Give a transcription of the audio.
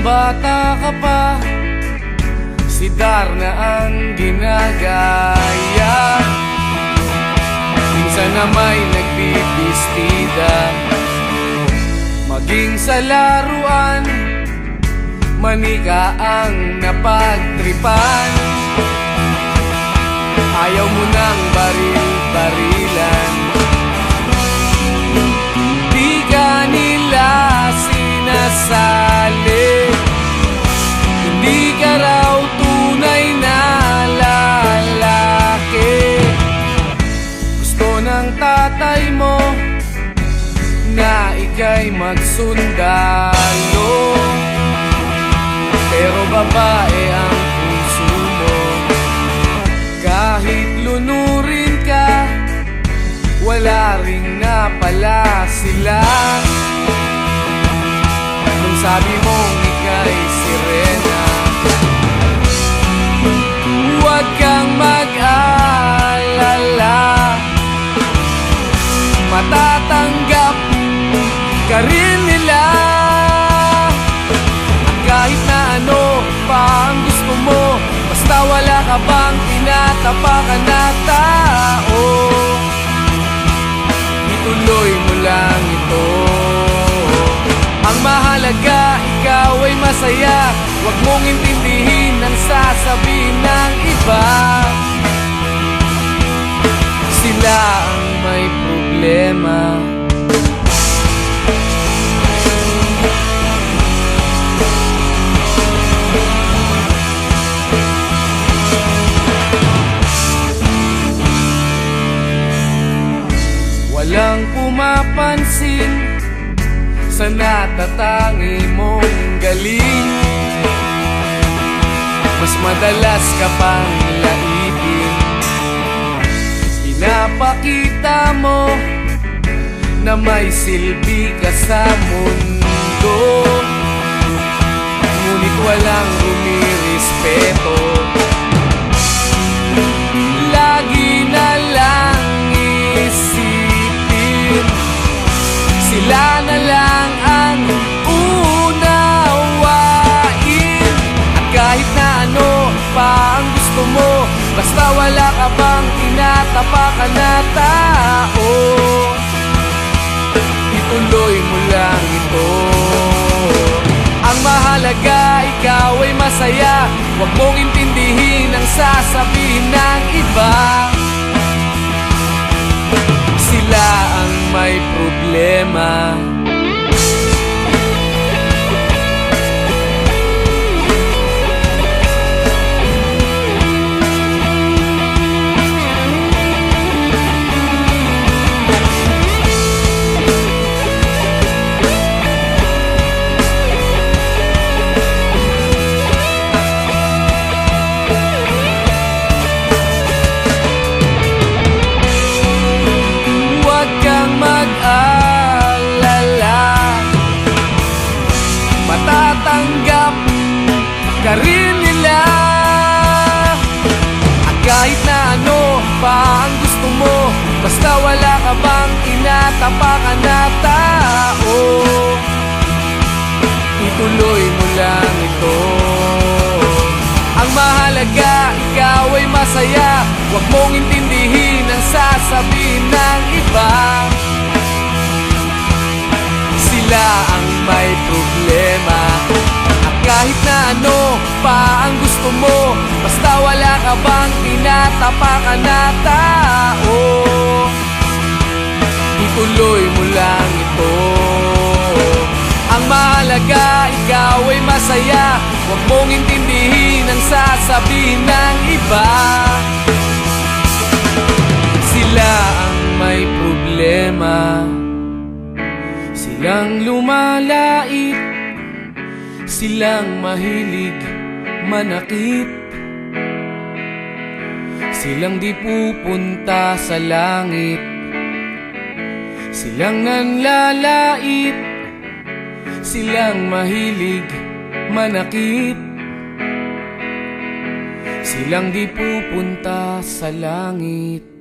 bata ka pa, si Darna ang ginagaya. Minsan na may nagbibistida, maging sa laruan, manika ang napagtripan. Ayaw mo nang baril-barilan, di ka nila sinasali. Hindi ka raw tunay na lalaki. Gusto ng tatay mo na ika'y magsundalo, pero babae ang puso mo. Kahit lunurin ka, wala ring napala sila. Nung sabi mong ika'y sirena, huwag kang mag-alala, matatanggap ka rin nila. At kahit na ano pa ang gusto mo, basta wala ka bang tinatapakan na tao, ituloy mo lang ito. Ang mahalaga, ikaw ay masaya. Huwag mong intindihin ang sasabihin ng iba. Sila ang may problema. Walang pumapansin sa natatangi mong galing. Mas madalas ka pang laipin. Pinapakita mo na may silbi ka sa mundo, ngunit walang rumirespeto. Lagi na lang isipin, sila na lang ang unawain. At kahit na ano pa ang gusto mo, basta wala ka bang tinatapakan na tao, ituloy mo lang ito. Ang mahalaga, ikaw ay masaya. Huwag mong intindihin ang sasabihin ng iba. Sila ang may problema. Matatanggap ka rin nila. At kahit na ano pa ang gusto mo, basta wala ka bang tinatapakan na tao, ituloy mo lang ito. Ang mahalaga, ikaw ay masaya. Huwag mong intindihin ang sasabihin ng iba. Sila ang may problema. At kahit na ano pa ang gusto mo, basta wala ka bang tinatapakan na tao, ituloy mo lang ito. Ang mahalaga, ikaw ay masaya. Huwag mong intindihin ang sasabihin ng iba. Sila ang may problema. Silang lumalait, silang mahilig manakit, silang di pupunta sa langit, silang nanlalait, silang mahilig manakit, silang di pupunta sa langit.